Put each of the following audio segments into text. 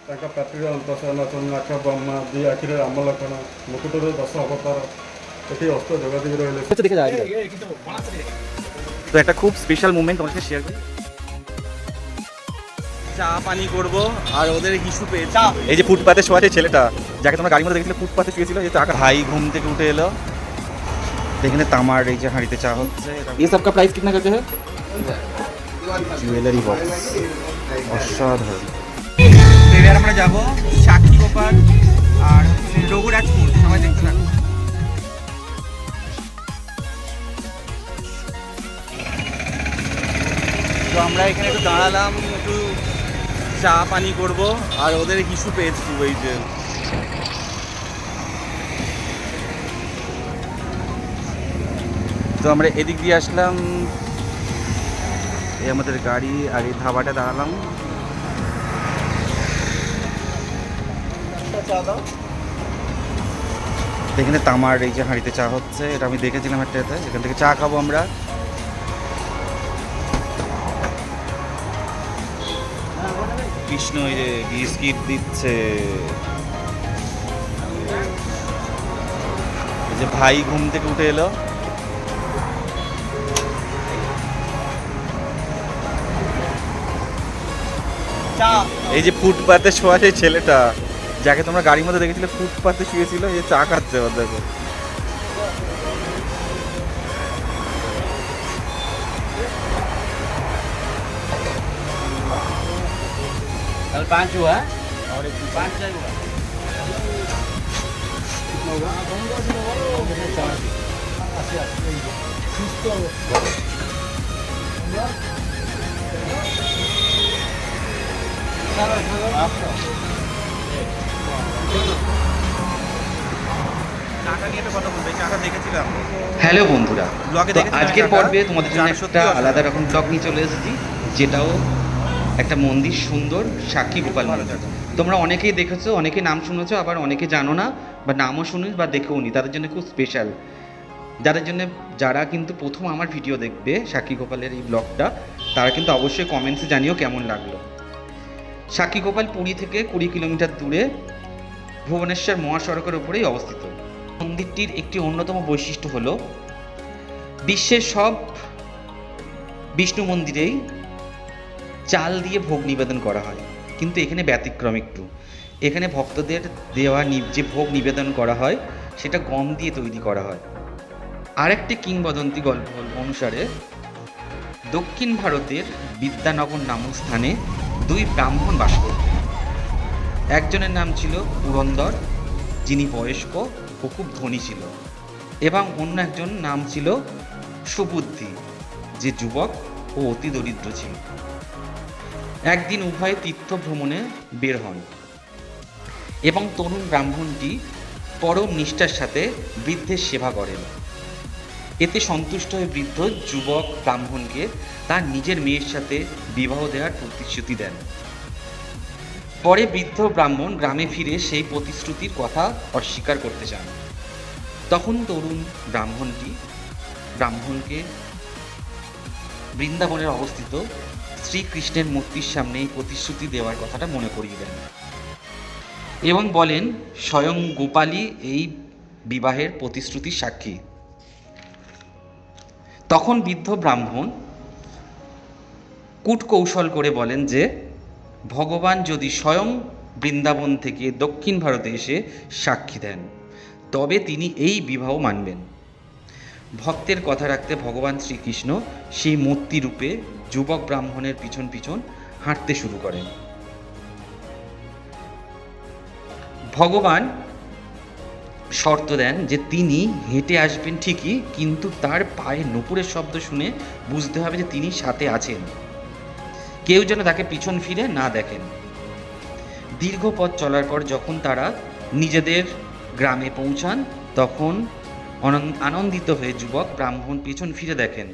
ତାଙ୍କ ପାଟିରେ ଅନ୍ତସେନ ଚନ୍ଦ୍ରାକ୍ଷ ବ୍ରହ୍ମା ଦି ଆଖିରେ ରାମଲକ୍ଷଣ ମୁକୁଟରେ 10 ଅବତାର ଏଠି ଅସ୍ତ ଯୋଗାଦେବୀ ରହିଲେ। দেখে যায় তো একটা খুব স্পেশাল মুভমেন্ট তোমার সাথে শেয়ার করি। চা পানি করবো আর ওদের হিসু পেয়ে এই যে ফুটপাতে শোয়া সেই ছেলেটা যাকে তোমরা গাড়ির মধ্যে দেখেছিলে ফুটপাতে শুয়েছিল, যে টাকা ভাই ঘুম থেকে উঠে এলো, এখানে তামার এই যে হাঁড়িতে চা হচ্ছে। ये सब का प्राइस कितना करते हैं? জুয়েলারি বক্স অসাধারণ। এবার আমরা যাবো সাক্ষী গোপাল আর রঘুরাজপুর, সবাই দেখতে থাকো। তো আমরা এখানে একটু দাঁড়ালাম, একটু চা পানি করবো আর ওদের হিসু পেয়েছি ওই যে তো আমরা এদিক দিয়ে আসলাম, এই আমাদের গাড়ি আর এই ধাবাটা দাঁড়ালাম। এখানে তামার এই যে হাঁড়িতে চা হচ্ছে, এটা আমি দেখেছিলাম একটাতে, এখান থেকে চা খাবো আমরা। কৃষ্ণ এই যে বিস্কিট দিচ্ছে, এই যে ভাই ঘুম থেকে উঠে এলো, এই যে ফুটপাতে শোয়া সেই ছেলেটা যাকে তোমরা গাড়ির মধ্যে দেখেছিলে ফুটপাতে শুয়েছিল, এই যে চা খাচ্ছে ওর দেখো। पाँच हुआ और एक पाँच चाहिए हुआ হ্যালো বন্ধুরা, ব্লগে তো দেখেছিলাম আজকের টাকা, পর্বে তোমাদের জন্য সত্যি একটা অসাধারণ। আলাদা রকম ব্লগ নিয়ে চলে এসেছি, যেটাও একটা মন্দির, সুন্দর সাক্ষী গোপাল মন্দির। তোমরা অনেকেই দেখেছো, অনেকে নাম শুনেছো, আবার অনেকে জানো না বা নামও শুনি বা দেখেও নি, তাদের জন্য খুব স্পেশাল। যাদের জন্য, যারা কিন্তু প্রথম আমার ভিডিও দেখবে সাক্ষী গোপালের এই ব্লগটা, তারা কিন্তু অবশ্যই কমেন্টসে জানিও কেমন লাগলো। সাক্ষী গোপাল পুরী থেকে 20 কিলোমিটার দূরে ভুবনেশ্বর মহাসড়কের উপরেই অবস্থিত। মন্দিরটির একটি অন্যতম বৈশিষ্ট্য হলো বিশ্বের সব বিষ্ণু মন্দিরেই চাল দিয়ে ভোগ নিবেদন করা হয়, কিন্তু এখানে ব্যতিক্রম একটু। এখানে ভক্তদের দেওয়া যে ভোগ নিবেদন করা হয় সেটা গম দিয়ে তৈরি করা হয়। আরেকটি কিংবদন্তি গল্প অনুসারে দক্ষিণ ভারতের বিদ্যানগর নামক স্থানে 2 ব্রাহ্মণ বাস করতেন। একজনের নাম ছিল পুরন্দর, যিনি বয়স্ক ও খুব ধনী ছিল, এবং অন্য একজন নাম ছিল সুবুদ্ধি, যে যুবক ও অতি দরিদ্র ছিল। একদিন উভয়ে তীর্থ ভ্রমণে বের হন এবং তরুণ ব্রাহ্মণটি পরম নিষ্ঠার সাথে বৃদ্ধের সেবা করেন। এতে সন্তুষ্ট হয়ে বৃদ্ধ যুবক ব্রাহ্মণকে তার নিজের মেয়ের সাথে বিবাহ দেওয়ার প্রতিশ্রুতি দেন। পরে বৃদ্ধ ব্রাহ্মণ গ্রামে ফিরে সেই প্রতিশ্রুতির কথা অস্বীকার করতে চান। তখন তরুণ ব্রাহ্মণকে বৃন্দাবনের অবস্থিত শ্রীকৃষ্ণের মূর্তির সামনে এই প্রতিশ্রুতি দেওয়ার কথাটা মনে করিয়ে দেন এবং বলেন স্বয়ং গোপালই এই বিবাহের প্রতিশ্রুতির সাক্ষী। তখন বৃদ্ধ ব্রাহ্মণ কূটকৌশল করে বলেন যে ভগবান যদি স্বয়ং বৃন্দাবন থেকে দক্ষিণ ভারতে এসে সাক্ষী দেন, তবে তিনি এই বিবাহ মানবেন। ভক্তের কথা রাখতে ভগবান শ্রীকৃষ্ণ সেই মূর্তি রূপে যুবক ব্রাহ্মণের পিছন পিছন হাঁটতে শুরু করেন। ভগবান শর্ত দেন যে তিনি হেঁটে আসবেন ঠিকই, কিন্তু তার পায়ে নূপুরের শব্দ শুনে বুঝতে হবে যে তিনি সাথে আছেন, কেউ যেন তাকে পিছন ফিরে না দেখেন। দীর্ঘ পথ চলার পর যখন তারা নিজেদের গ্রামে পৌঁছান, তখন আনন্দিত হয়ে যুবক ব্রাহ্মণ পিছন ফিরে দেখেন।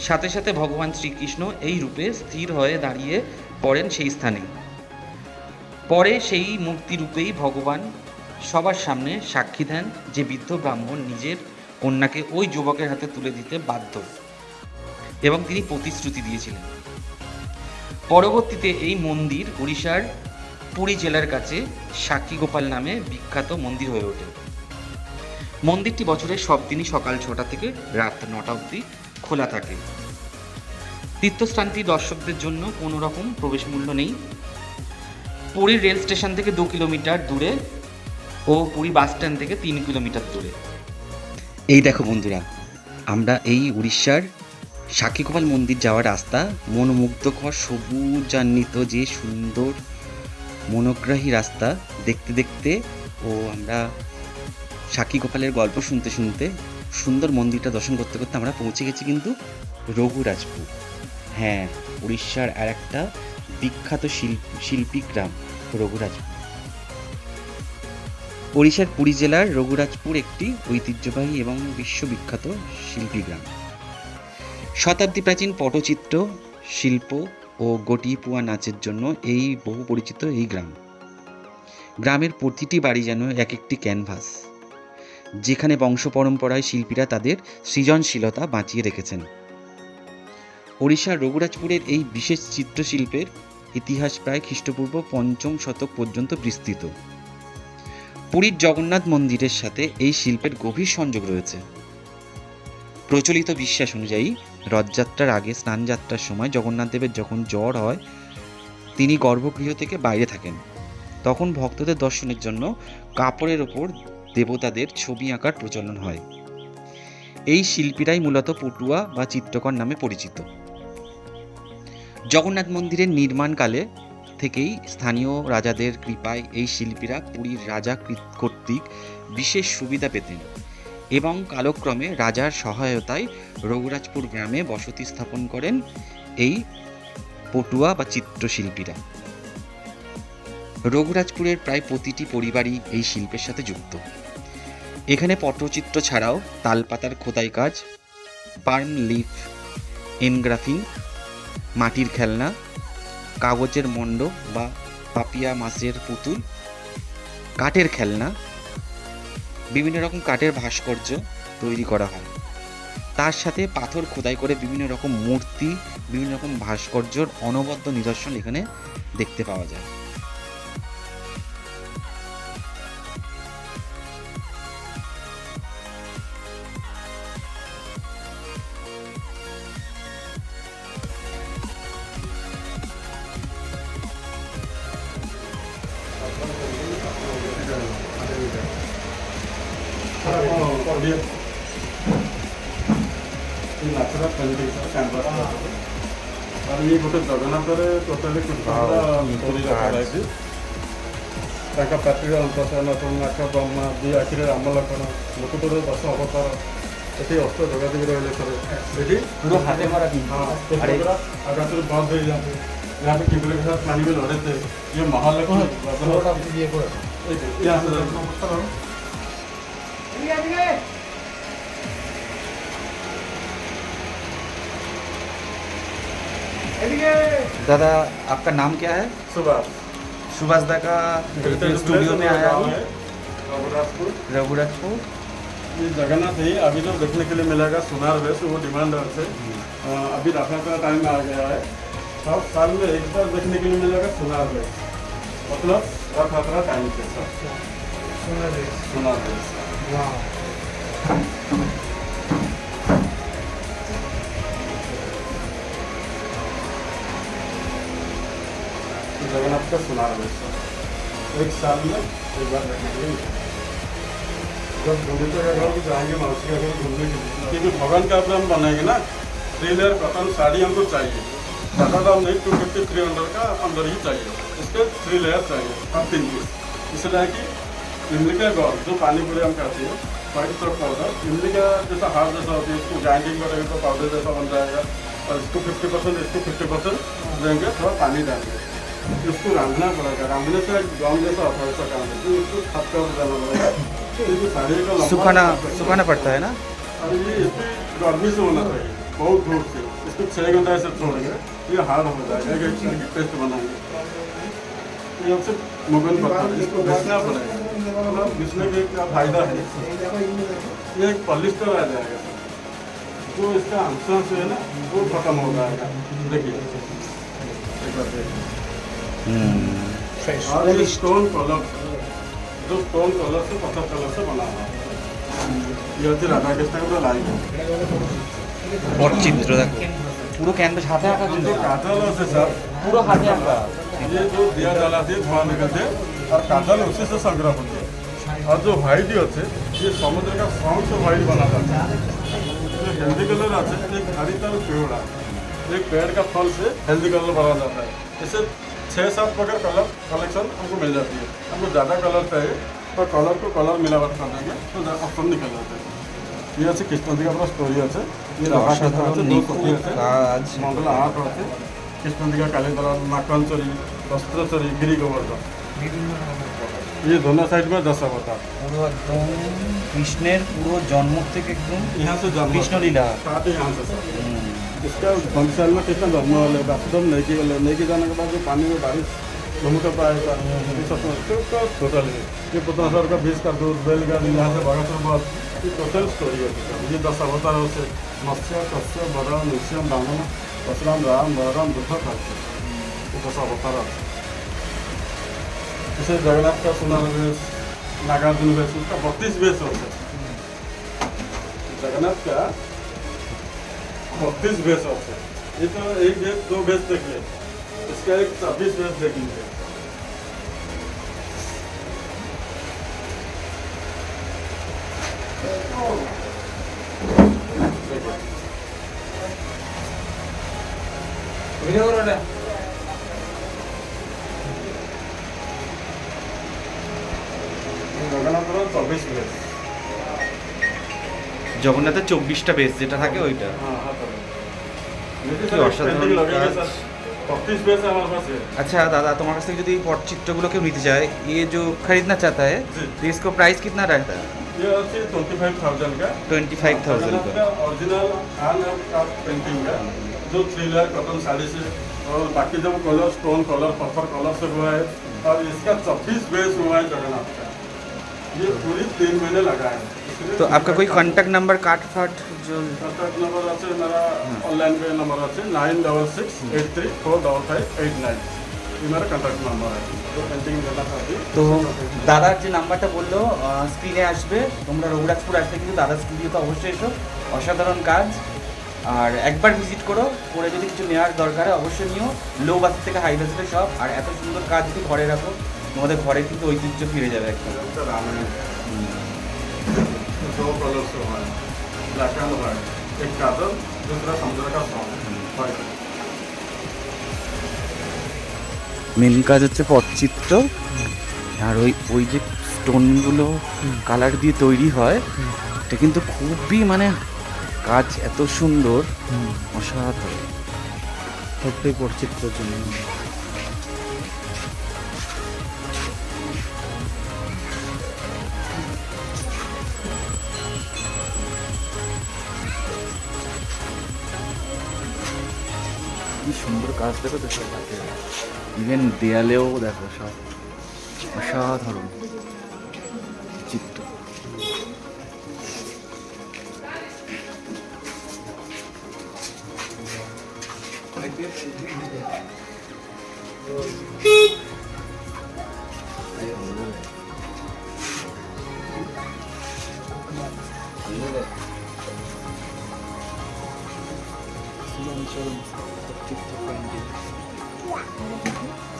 সাথে সাথে ভগবান শ্রীকৃষ্ণ এই রূপে স্থির হয়ে দাঁড়িয়ে পড়েন সেই স্থানে। পরে সেই মূর্তি রূপেই ভগবান সবার সামনে সাক্ষী দেন যে বৃদ্ধ ব্রাহ্মণ নিজের কন্যাকে ওই যুবকের হাতে তুলে দিতে বাধ্য এবং তিনি প্রতিশ্রুতি দিয়েছিলেন। পরবর্তীতে এই মন্দির উড়িষ্যার পুরী জেলার কাছে সাক্ষী গোপাল নামে বিখ্যাত মন্দির হয়ে ওঠে। মন্দিরটি বছরের সব দিনই সকাল 6টা থেকে রাত 9টা অবধি খোলা থাকে। তীর্থস্থানটি দর্শকদের জন্য কোনো রকম প্রবেশ মূল্য নেই। পুরীর রেল স্টেশন থেকে 2 কিলোমিটার দূরে ও পুরী বাস স্ট্যান্ড থেকে 3 কিলোমিটার দূরে। এই দেখো বন্ধুরা, আমরা এই উড়িষ্যার সাক্ষী গোপাল মন্দির যাওয়ার রাস্তা, মনোমুগ্ধকর সবুজান্বিত যে সুন্দর মনোগ্রাহী রাস্তা দেখতে দেখতে ও আমরা সাক্ষী গোপালের গল্প শুনতে শুনতে সুন্দর মন্দিরটা দর্শন করতে করতে আমরা পৌঁছে গেছি কিন্তু রঘুরাজপুর। হ্যাঁ, উড়িষ্যার আর একটা বিখ্যাত শিল্পী গ্রাম রঘুরাজপুর। ওড়িশার পুরী জেলার রঘুরাজপুর একটি ঐতিহ্যবাহী এবং বিশ্ববিখ্যাত শিল্পী গ্রাম। শতাব্দী প্রাচীন পটচিত্র শিল্প ও গটিপুয়া নাচের জন্য এই বহু পরিচিত এই গ্রাম। গ্রামের প্রতিটি বাড়ি যেন এক একটি ক্যানভাস, যেখানে বংশ পরম্পরায় শিল্পীরা তাদের সৃজনশীলতা বাঁচিয়ে রেখেছেন। ওড়িশার রঘুরাজপুরের এই বিশেষ চিত্রশিল্পের ইতিহাস প্রায় খ্রিস্টপূর্ব 5ম শতক পর্যন্ত বিস্তৃত। পুরীর জগন্নাথ মন্দিরের সাথে এই শিল্পের গভীর সংযোগ রয়েছে। প্রচলিত বিশ্বাস অনুযায়ী রথযাত্রার আগে স্নানযাত্রার সময় জগন্নাথ দেবের যখন জ্বর হয়, তিনি গর্ভগৃহ থেকে বাইরে থাকেন। তখন ভক্তদের দর্শনের জন্য কাপড়ের ওপর দেবতাদের ছবি আঁকার প্রচলন হয়। এই শিল্পীরাই মূলত পটুয়া বা চিত্রকর নামে পরিচিত। জগন্নাথ মন্দিরের নির্মাণকালে থেকেই স্থানীয় রাজাদের কৃপায় এই শিল্পীরা পুরীর রাজা কর্তৃক বিশেষ সুবিধা পেতেন এবং কালক্রমে রাজার সহায়তায় রঘুরাজপুর গ্রামে বসতি স্থাপন করেন এই পটুয়া বা চিত্রশিল্পীরা। রঘুরাজপুরের প্রায় প্রতিটি পরিবারই এই শিল্পের সাথে যুক্ত। এখানে পটচিত্র ছাড়াও তালপাতার খোদাই কাজ, পার্ম লিফ এনগ্রাফিং, মাটির খেলনা, কাগজের মণ্ড বা পাপিয়া মাছের পুতুল, কাঠের খেলনা, বিভিন্ন রকম কাঠের ভাস্কর্য তৈরি করা হয়। তার সাথে পাথর খোদাই করে বিভিন্ন রকম মূর্তি, বিভিন্ন রকম ভাস্কর্যর অনবদ্য নিদর্শন এখানে দেখতে পাওয়া যায়। ନାଚର କ୍ୟାନଭାସ୍ ଆଉ ଇଏ ଗୋଟେ ଜଗନ୍ନାଥରେ ଟୋଟାଲି ଷ୍ଟୋରି ରଖାଯାଇଛି। ତାଙ୍କ ପାଟିରେ ଅନ୍ତଃସନ ନାକ ବ୍ରହ୍ମା, ଦୁଇ ଆଖିରେ ରାମ ଲକ୍ଷ୍ମଣ, ମୁକୁଟରେ 10 ଅବତାର, ଏଠି ଅଷ୍ଟ ଯୋଗାଯୋଗ ରହିଲେ ଥରେ ଏଠି ଆକାଶରୁ ବନ୍ଦ ହେଇଯାନ୍ତି। यहाँ पे किबले के साथ पानी में लड़े थे। ये महालक्ष्मी दादा, आपका नाम क्या है? सुभाष। सुभाष दा का स्टूडियो में आया हूँ, रघुराजपुर। ये जगन्नाथ ही अभी जो देखने के लिए मिलेगा सोनार वेश, वो डिमांड से अभी रथयात्रा टाइम में आ गया है। सब साल में एक बार देखने के लिए मिलेगा सोनार वेश, मतलब रथयात्रा टाइम के साथ सोनार वेश। जगन्नाथ का सोनार वेश एक साल में एक बार देखने के लिए। जब गुंडीचा का घर जाएंगे, मौसी का घर घूमने के लिए, क्योंकि भगवान का अपना हम बनाएंगे ना, 3 लेयर कॉटन साड़ी हमको चाहिए। ज़्यादा दाम नहीं, 250-300 का अंदर ही चाहिए। इसके 3 लेयर चाहिए और 3 पीस। इसलिए कि इमली का गौर जो पानी पूरी हम खाते हैं, व्हाइट सॉल्ट पाउडर, इमली का जैसा हार्ड जैसा होती है, इसको ग्राइंडिंग करेंगे तो पाउडर जैसा बन जाएगा। और इसको 50%, इसको 50% देंगे, थोड़ा पानी डालेंगे, इसको रांधना पड़ेगा। रांधने से गाँव जैसा होता है, ऐसा काम है, तो इसको छत का डालना पड़ेगा। सुखाना पड़ता है ना। और ये इसकी गर्मी से होना चाहिए, बहुत धूप से। इसको 6 घंटा ऐसे छोड़ेंगे, ये हार्ड हो जाएगा, एक पेस्ट बनाएंगे। ये हमसे मुगल पत्थर, इसको घिसना पड़ेगा। मतलब घिसने के क्या फायदा है, ये एक पॉलिस्टर आ जाएगा, जो इसका अंश है ना, वो खत्म हो जाएगा। देखिए और ये स्टोन कलर, जो स्टोन कलर से पत्थर कलर से बना हुआ है। ये होती राधा कृष्ण का लाइन है। পটচিত্র দেখো পুরো ক্যানভাস হাতে আঁকা जो কিন্তু काजल होते सर, পুরো हाथे आंका ये जो दिया जलाते हैं धुआं निकलते हैं और काजल उसी से संग्रह होते हैं। और जो व्हाइट होते हैं ये समुद्र का सॉन्ग से व्हाइट बना जाता है। जो हेल्दी कलर आते हैं एक हरिता और पिवड़ा, एक पेड़ का फल से हेल्दी कलर बना जाता है। इसे 6-7 प्रकार कलर कलेक्शन हमको मिल जाती है। हमको ज़्यादा कलर चाहिए तो कलर को कलर मिलावट कर देंगे तो ऑप्शन निकल जाते हैं। ये अच्छे कृष्ण जी का पूरा स्टोरी আছে। ये राधा कृष्ण আছে, दो सखी আছে, কাজ मंगला आठ আছে, कृष्ण जी का कालीतला, नाकन चोरी, वस्त्र चोरी, गिरी गोवर्धन। ये दोनों साइड में 10 अवतार। পুরো একদম কৃষ্ণের পুরো জন্ম থেকে একদম यहाँ से जन्म কৃষ্ণলীলা स्टार्ट यहाँ से सर। इसका बंसाल में कृष्ण जन्म वाले वासुदेव नहीं जाने के बाद जो पानी में बारिश भूमिका पाए टोटल ये 15,000 का 20 का दूध बैलगाड़ी यहाँ से भगतपुर बस ये टोटल स्टोरी है। ये 10 अवतार से मत्स्य कश्य वरण निश्यम वामन परशुराम राम बलराम बुद्ध ठाकुर ये 10 अवतार है। जैसे जगन्नाथ का सोनार वेश, नागार्जुन वेश, उसका 32 वेश होते हैं। जगन्नाथ का 32 वेश होते हैं। ये तो एक वेश 2 वेश देख ले, इसका एक 26 वेश देखेंगे। जगन्नाथ 24 वेश। জগন্নাথের 24টা বেস যেটা থাকে ওইটা हाँ हाँ तो কি অসাধারণ কাজ। 32 वेश हमारे पास है। अच्छा दादा तुम्हारे पास से यदि पटचित्रগুলো কেউ নিতে চায় ये जो खरीदना चाहता है जी। तो इसको प्राइस कितना रहता है? ये अच्छी 25,000 का 25,000 का ओरिजिनल हैंड क्राफ्ट पेंटिंग है जो 3 लेयर कॉटन साड़ी से और बाकी जब कलर स्टोन कलर पत्थर कलर से हुआ है और इसका 26 बेस हुआ है जगन्नाथ का। ये पूरी 3 महीने लगा है। इसलिए तो आपका कोई कांटेक्ट नंबर कार्ड फाट जो कॉन्टैक्ट नंबर আছে मेरा ऑनलाइन पे नंबर আছে 9663455589 ये मेरा कॉन्टैक्ट नंबर है जो पेंटिंग लेना चाहती তো দাদার যে নাম্বারটা বললো স্ক্রিনে আসবে, তোমরা রঘুরাজপুর আসলে কিন্তু দাদার স্টুডিওতে অবশ্যই এসো, অসাধারণ কাজ। আর একবার ভিজিট করো, করে যদি কিছু নেওয়ার দরকার হয় অবশ্যই নিও। লো বাজেট থেকে হাই বাজেটের সব, আর এত সুন্দর কাজ যদি ঘরে রাখো তোমাদের ঘরে কিন্তু ঐতিহ্য ফিরে যাবে একদম। है रामायण 2 कलर से हुआ है ब्लैक एंड व्हाइट एक काजल दूसरा समुद्र का सॉन्ग व्हाइट মেন কাজ হচ্ছে পটচিত্র, আর ওই ওই যে স্টোনগুলো কালার দিয়ে তৈরি হয় এটা কিন্তু খুবই মানে কাজ এত সুন্দর, অসাধারণ। সত্যি পটচিত্রের জন্য কি সুন্দর কাজ দেখো তো সব হাতে, ইভেন দেয়ালেও দেখো সব অসাধারণ চিত্র।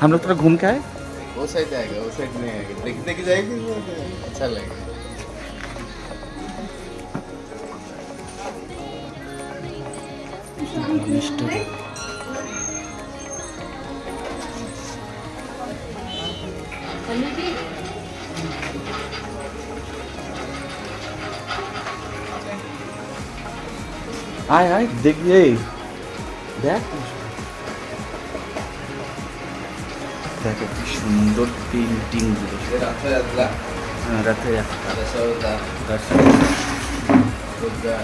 हम लोग थोड़ा घूम के आए, वो साइड आएगा, वो साइड नहीं आएगा, देखने की जाएगी वो अच्छा लगेगा। आए आए देखिए देख দেখো কি সুন্দর পেন্টিং গুলো। रथयात्रा হ্যাঁ রথযাত্রা दशहरा দর্শন, दुर्गा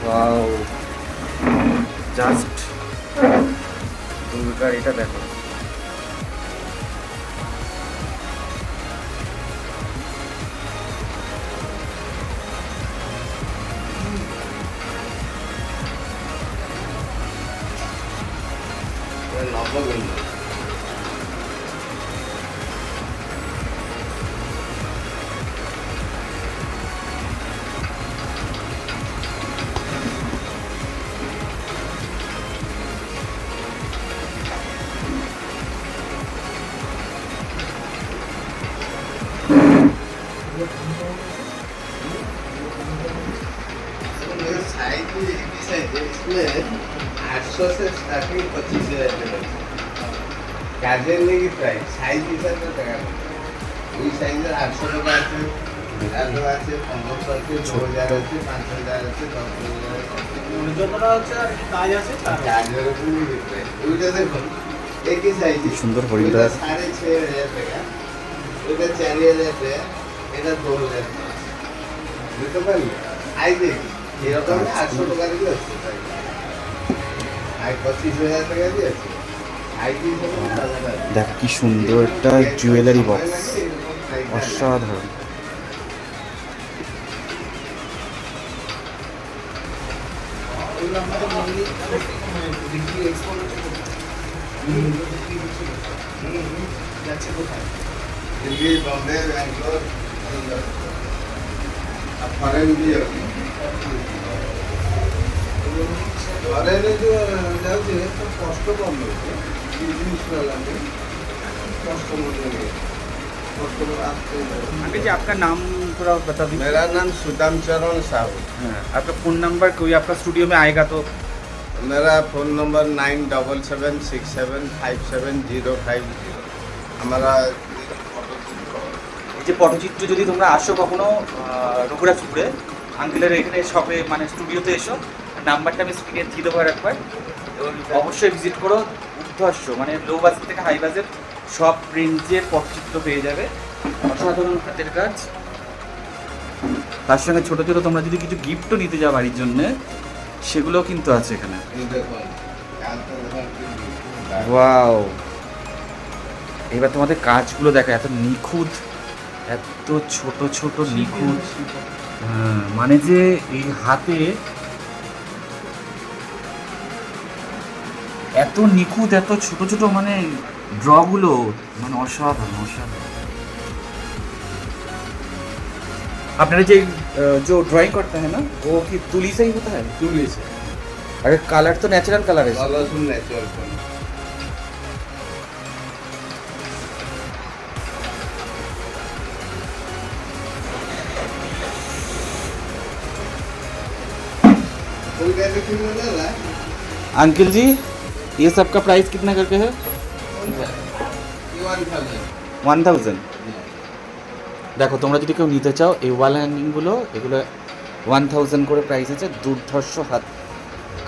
ওয়াও জাস্ট দুর্গার এটা দেখো। नवगुण साइज भी एक ही साइज है, इसमें 800 से स्टार्टिंग 25,000 तक है। গার্জেন কি প্রাইস সাইজ হিসাবে টাকা ওই সাইজের 800 টাকা আছে, এত আছে, 1500 আছে, 2000 আছে, 5000 আছে, 10,000 আছে, যতটা হচ্ছে আর কি কাজ আছে তার গার্জেনের উপর নির্ভর। ওইটা দেখুন একই সাইজ, সুন্দর হরিণটা। 6,500 টাকা, ওইটা 4,000 টাকা, এটা 2,000 টাকা। বুঝতে পারলি? আই দেখি এরকম 800 টাকা দিয়ে আছে, আই 25,000 টাকা দিয়ে আছে। দেখ কি সুন্দর একটা জুয়েলারি বক্স, অসাধারণ। दिल्ली, बॉम्बे, बैंगलोर, अब फॉरेन भी है। फॉरेन जो जाते हैं तो कॉस्ट कम होते हैं, बिजनेस वाला में कॉस्ट कम होते हैं, कस्टमर आते हैं। अंकल जी आपका नाम थोड़ा बता दीजिए। मेरा नाम सुदाम चरण साहू। हाँ, आपका फ़ोन नंबर, कोई आपका स्टूडियो में आएगा तो? मेरा फ़ोन नंबर 9776757050। हमारा এই যে পটচিত্র যদি তোমরা আসো কখনো রঘুরাজপুরে আঙ্কেলের এখানে শপে মানে স্টুডিওতে এসো, নাম্বারটা আমি স্ক্রিনে দিয়ে দেবো আর একবার, এবং অবশ্যই ভিজিট করো। উর্ধ্বস্ব মানে লো বাজেট থেকে হাই বাজেট সব রেঞ্জের পটচিত্র পেয়ে যাবে, অসাধারণ হাতের কাজ। তার সঙ্গে ছোটো ছোটো তোমরা যদি কিছু গিফটও নিতে যাও বাড়ির জন্যে, সেগুলোও কিন্তু আছে এখানে। ওয়াও, এবার তোমাদের কাজগুলো দেখো, এত নিখুঁত, এত ছোট ছোট নিখুঁত। হ্যাঁ, মানে যে এই হাতে এত নিখুঁত, এত ছোট ছোট মানে ড্রগুলো, মানে অসাধারণ অসাধারণ। আপনারা যে जो ड्राइंग करते हैं ना, वो कि तुली से ही होता है? तुली से। अरे कलर तो नेचुरल कलर है। कलर तो नेचुरल कलर। कोई कैसे किलो ले रहा है? अंकल जी ये सब का प्राइस कितना करके है? 1000। দেখো তোমরা যদি কেউ নিতে চাও এই ওয়াল হ্যাঙ্গিংগুলো, এগুলো 1000 করে প্রাইস আছে। দুর্ধর্ষ হাত,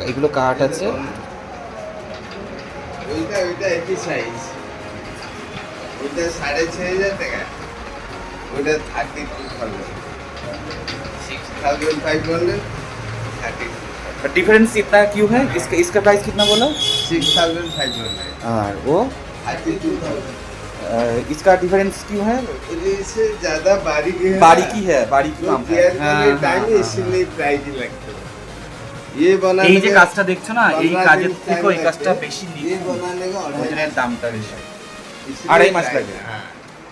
এগুলো কাঠ আছে। ওইটা একই সাইজ, ওইটা 6,500 টাকা, ওইটা 32,000, 6,500, 32,000। डिफरेंस इतना क्यों है? इसका इसका प्राइस कितना बोला? 6,500। और वो 32,000। इसका डिफरेंस क्यों है? इससे ज़्यादा बारीकी है, बारीकी है, बारीकी तो कम है। केयर हाँ, करने टाइम हाँ, इसलिए प्राइस ही लगता है। ये बनाने এই যে का কাজটা দেখছো না, এই 15 কাজের दिन থেকে time এই কাজটা लगते हैं। বেশি ये নিখুঁত, बनाने का ওই জন্য এর দামটা বেশি। इसलिए 2.5 মাস प्राइस লাগে। है। हाँ,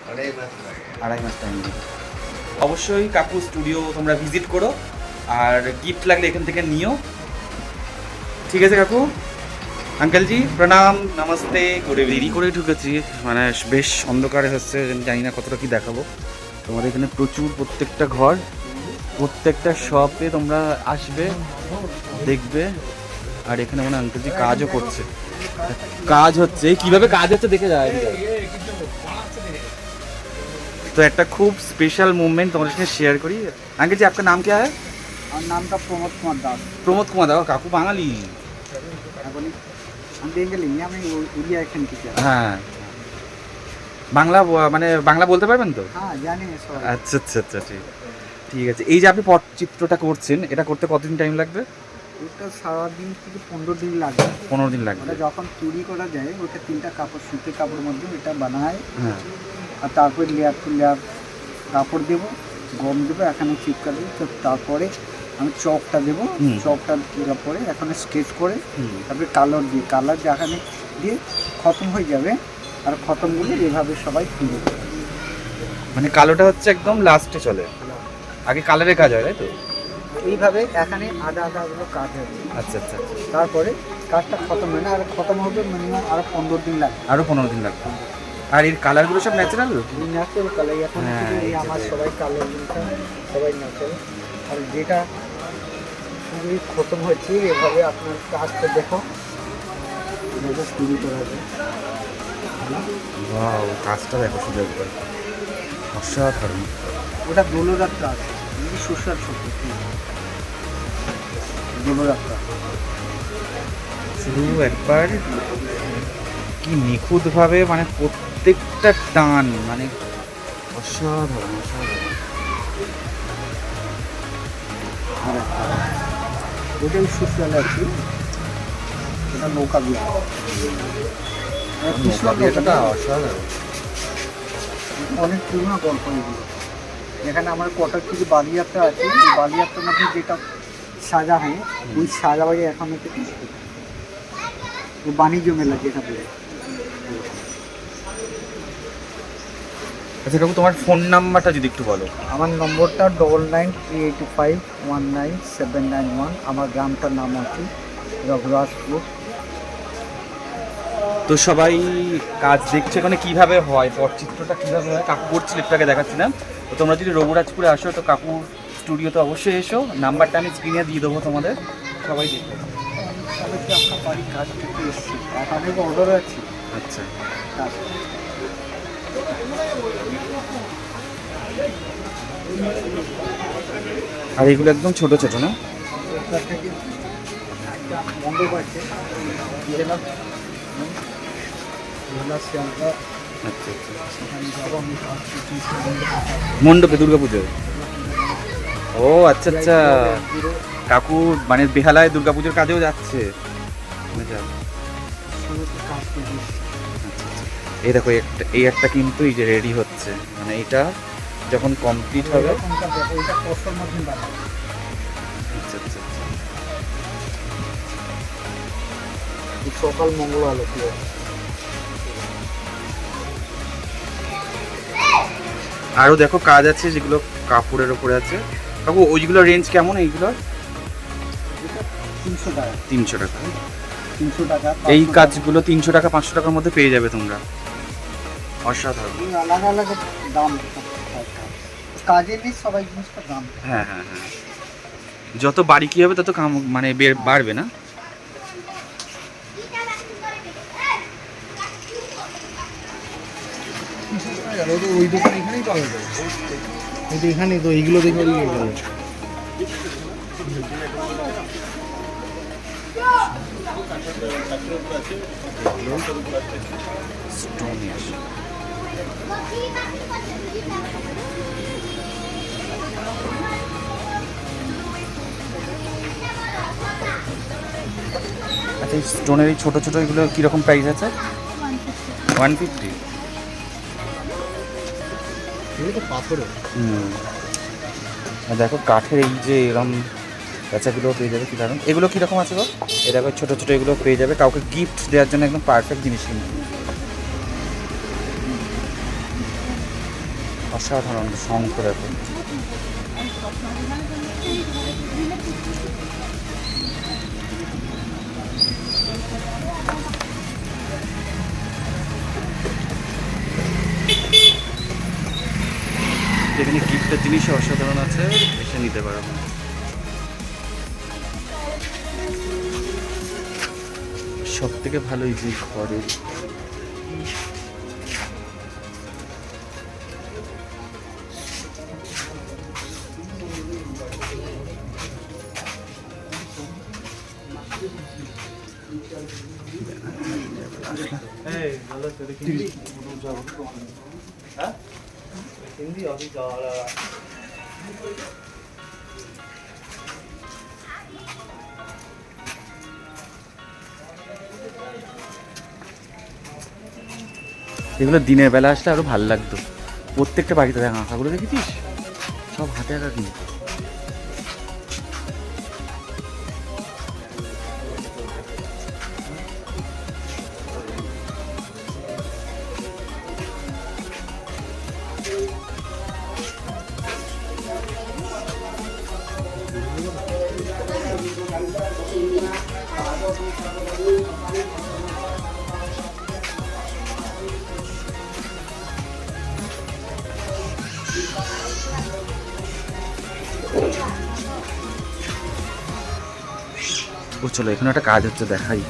2.5 মাস লাগে। 2.5 মাস টাইম লাগে। অবশ্যই কাকু স্টুডিও তোমরা ভিজিট করো, আর গিফট লাগলে এখান থেকে নিও। ঠিক আছে কাকু। আঙ্কেল জি প্রণাম, নমস্তে, গুড ইভিনিং। দেরি করে ঢুকেছি, মানে বেশ অন্ধকারে হচ্ছে, জানি না কতটা কি দেখাবো তোমাদের। এখানে প্রচুর, প্রত্যেকটা ঘর, প্রত্যেকটা শপে তোমরা আসবে, দেখবে। আর এখানে মানে আঙ্কেল জি কাজও করছে, কাজ হচ্ছে, কিভাবে কাজ হচ্ছে দেখে যায়। तो একটা খুব স্পেশাল মোমেন্ট তোমাদের সাথে শেয়ার করি। अंकल जी आपका नाम क्या है? আমার নামটা প্রমোদ কুমার দাস। প্রমোদ কুমার দাস। কাকু বাঙালি? আমি বেঙ্গলি, আমি উড়িয়া এখান থেকে। হ্যাঁ, বাংলা মানে বাংলা বলতে পারবেন তো? হ্যাঁ জানি সবাই। আচ্ছা আচ্ছা আচ্ছা, ঠিক ঠিক আছে। এই যে আপনি পটচিত্রটা করছেন, এটা করতে কতদিন টাইম লাগবে? ওটা সারাদিন থেকে 15 দিন লাগে। 15 দিন লাগবে। ওটা যখন চুরি করা যায়, ওটা 3টা কাপড়, সুতির কাপড়ের মধ্যে ওটা বানায়, হ্যাঁ, আর তারপরে লেয়ার টু লেয়ার কাপড় দেবো, গম দেবো, এখানে চিপকা দেবো, তো তারপরে আমি চকটা দেবো, চকটা দেওয়ার পরে এখানে স্কেচ করে তারপরে কালার দিই, কালার যেখানে দিয়ে খতম হয়ে যাবে, আর খতমগুলো এভাবে সবাই তুলে দেবে। মানে কালোটা হচ্ছে একদম লাস্টে চলে, আগে কালারের কাজ হয়, তাই তো? এইভাবে এখানে আধা আধাগুলো কাজ হবে। আচ্ছা আচ্ছা, তারপরে কাজটা খতম হয় না, আর খতম হবে মিনিমাম আরও 15 দিন লাগবে। আরও 15 দিন লাগবে। আর এর কালারগুলো সব ন্যাচারাল? ন্যাচারাল কালার এখন হ্যাঁ, শুধু এই এই যে আমার যে। সবাই কালার জিনিসটা সবাই ন্যাচারাল। আর যেটা শুধু খতম হচ্ছে এভাবে আপনার কাজটা দেখো এভাবে শুরু করা যায়। ওয়াও, কাজটা দেখো শুধু একবার, অসাধারণ। ওটা দোলযাত্রা আছে সুস্বাদ সত্যি দোলযাত্রা। শুধু একবার কি নিখুঁতভাবে, মানে প্রত্যেকটা টান, মানে অসাধারণ অসাধারণ। আর ওটাই সুস্বাদ আছে, এটা নৌকা বিহার। নৌকা বিয়েটা অসাধারণ। অনেক পুরোনো গল্প এগুলো। এখানে আমার কটার থেকে বালিয়াত্রা আছে, এই বালিয়াত্রার মধ্যে যেটা সাজা হয় ওই সাজা বাড়ি এখন থেকে বাণিজ্য মেলা যেটা বলে। আচ্ছা কাকু, তোমার ফোন নাম্বারটা যদি একটু বলো। আমার নম্বরটা 9938519791। আমার গ্রামটার নাম আছে রঘুরাজপুর। তো সবাই কাজ দেখছে এখানে কিভাবে হয়, পটচিত্রটা কিভাবে হয়, কাকু করছিল একটু আগে দেখাচ্ছিলাম। তো তোমরা যদি রঘুরাজপুরে আসো তো কাকুর স্টুডিওতে অবশ্যই এসো, নাম্বারটা আমি স্ক্রিনে দিয়ে দেবো তোমাদের, সবাই দেখো। তবে কি আপনার বাড়ির কাজ থেকে এসছি, অনেক অর্ডার আছে আচ্ছা, কাজ। আর এগুলো একদম ছোট ছোট না? ওখান থেকে একটা মণ্ডপ আছে শ্যামটা, আচ্ছা আচ্ছা। সেখানে যাবো আমি কাজ করছি। মণ্ডপে দুর্গাপুজোয়? ও আচ্ছা আচ্ছা, কাকু মানে বেহালায় দুর্গাপুজোর কাজেও যাচ্ছে। কাজ করছি। এই দেখো এই একটা কিন্তু এই যে রেডি হচ্ছে, মানে এটা যখন কমপ্লিট হবে। এরকমটা দেখো, এটা কষ্টর মধ্যে বানায়। আচ্ছা আচ্ছা আচ্ছা। এই সকাল মঙ্গল আলোকে আরও দেখো কাজ আছে যেগুলো কাপড়ের ওপরে আছে। কাকু ওইগুলো রেঞ্জ কেমন এইগুলোর? 300 টাকা। 300 টাকা। 300 টাকা। এই 500 কাজগুলো 300 টাকা 500 টাকার মধ্যে পেয়ে যাবে তোমরা, অসাধারণ। এই আলাদা আলাদা দাম কাজের নেই, সবাই জিনিসটা দাম। হ্যাঁ হ্যাঁ হ্যাঁ, যত বারিকি হবে তত কাম মানে বাড়বে না? ওই দোকান এখানেই পাওয়া যায়, এই তো এখানে তো এইগুলো দেখে স্টোনে আসে। আচ্ছা, এই স্টোনের এই ছোটো ছোটো এগুলো কীরকম প্রাইস আছে? 150। এগুলো তো পাথরের। আর দেখো কাঠের এই যে এরকম প্যাঁচাগুলো পেয়ে যাবে, কী দারুণ। এগুলো কীরকম আছে গো? এই দেখো ছোটো ছোটো এগুলো পেয়ে যাবে, কাউকে গিফট দেওয়ার জন্য একদম পারফেক্ট জিনিস কিন্তু, অসাধারণ শঙ্খ দেখো। এখানে গিফটের জিনিসও অসাধারণ আছে, এসে নিতে পারো। সব থেকে ভালো এই যে ঘরের এগুলো দিনের বেলা আসলে আরো ভালো লাগতো। প্রত্যেকটা বাড়িতে দেখ আঁকাগুলো দেখেছিস, সব হাতে আঁকা কিন্তু। ও চলো, এখানে একটা কাজ হচ্ছে, দেখাই।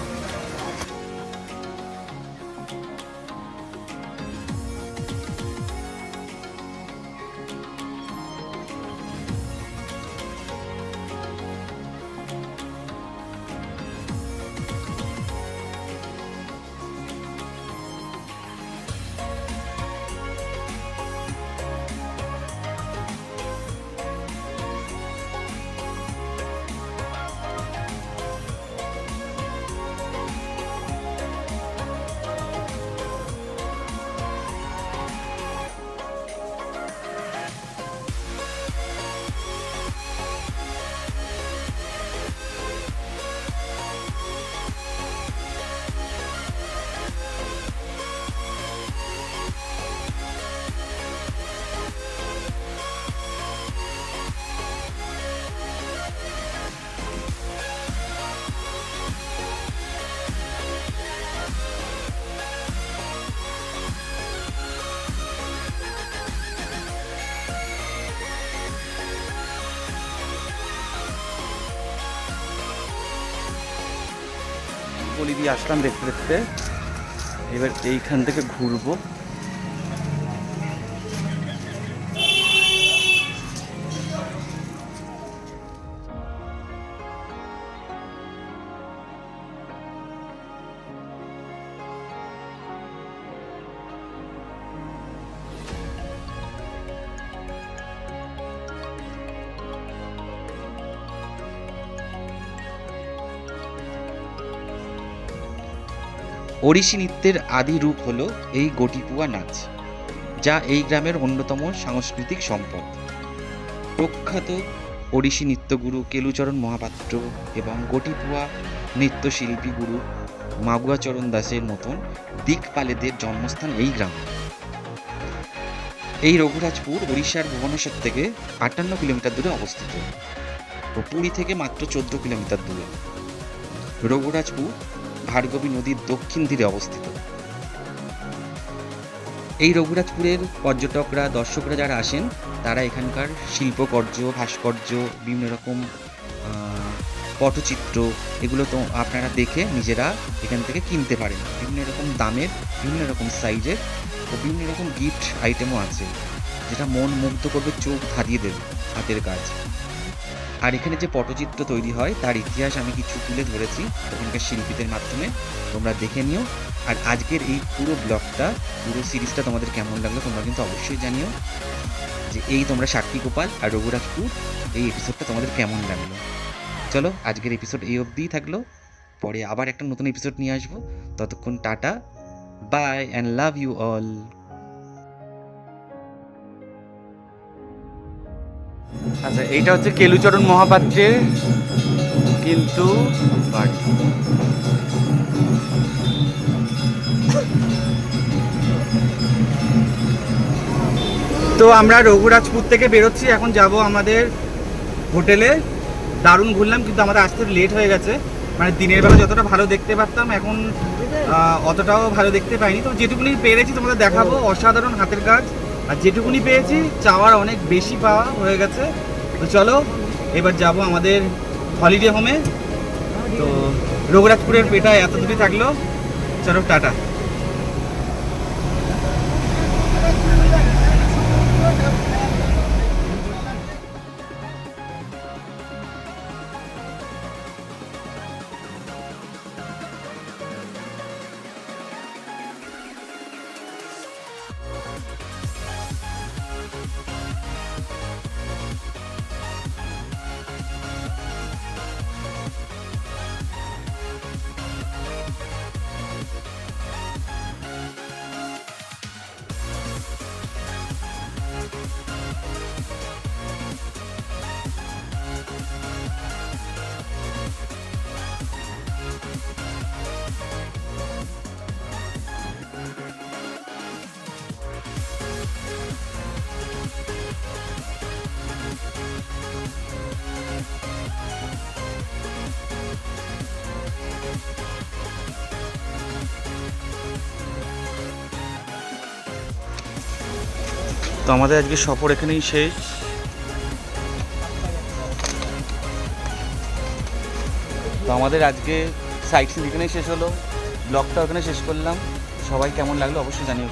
গলি দিয়ে আসলাম দেখতে দেখতে, এবার এইখান থেকে ঘুরবো। ওড়িশি নৃত্যের আদি রূপ হলো এই গোটিপুয়া নাচ, যা এই গ্রামের অন্যতম সাংস্কৃতিক সম্পদ। প্রখ্যাত ওড়িশি নৃত্যগুরু কেলুচরণ মহাপাত্র এবং গোটিপুয়া নৃত্যশিল্পী গুরু মাগুয়াচরণ দাসের মতন দিকপালেদের জন্মস্থান এই গ্রাম। এই রঘুরাজপুর ওড়িশার ভুবনেশ্বর থেকে 58 কিলোমিটার দূরে অবস্থিত ও পুরী থেকে মাত্র 14 কিলোমিটার দূরে। রঘুরাজপুর ভার্গবী নদীর দক্ষিণ তীরে অবস্থিত। এই রঘুরাজপুরের পর্যটকরা, দর্শকরা যারা আসেন, তারা এখানকার শিল্পকর্য, ভাস্কর্য, বিভিন্ন রকম পটচিত্র, এগুলো তো আপনারা দেখে নিজেরা এখান থেকে কিনতে পারেন। বিভিন্ন রকম দামের, বিভিন্ন রকম সাইজের ও বিভিন্ন রকম গিফট আইটেমও আছে, যেটা মন মুগ্ধ করবে, চোখ ধাঁধিয়ে দেবে, হাতের কাজ। আর এখানে যে পটচিত্র তৈরি হয় তার ইতিহাস আমি কিছু তুলে ধরেছি ওখানকার শিল্পীদের মাধ্যমে, তোমরা দেখে নিও। আর আজকের এই পুরো ব্লগটা, পুরো সিরিজটা তোমাদের কেমন লাগলো তোমরা কিন্তু অবশ্যই জানিও, যে এই তোমরা সাক্ষী গোপাল আর রঘুরাজপুর এই এপিসোডটা তোমাদের কেমন লাগলো। চলো, আজকের এপিসোড এই অবধিই থাকলো, পরে আবার একটা নতুন এপিসোড নিয়ে আসবো। ততক্ষণ tata, bye and love you all. আচ্ছা, এইটা হচ্ছে কেলুচরণ মহাপাত্রের কিন্তু বাড়ি। তো আমরা রঘুরাজপুর থেকে বেরোচ্ছি, এখন যাব আমাদের হোটেলে। দারুণ ঘুরলাম, কিন্তু আমাদের আসতে লেট হয়ে গেছে। মানে দিনের বেলা যতটা ভালো দেখতে পারতাম, এখন অতটাও ভালো দেখতে পাইনি। তো যেটুকুনি পেরেছি তোমাদের দেখাবো, অসাধারণ হাতের কাজ। আর যেটুকুনি পেয়েছি, চাওয়ার অনেক বেশি পাওয়া হয়ে গেছে। তো চলো, এবার যাব আমাদের হলিডে হোমে। তো রঘুরাজপুরের পেটা এত দূরই থাকলো, চলো টাটা। তো আমাদের আজকে সফর এখানেই শেষ। তো আমাদের আজকে সাইট সিন এখানেই শেষ হলো, ব্লগটা ওখানে শেষ করলাম। সবাই কেমন লাগলো অবশ্যই জানিও।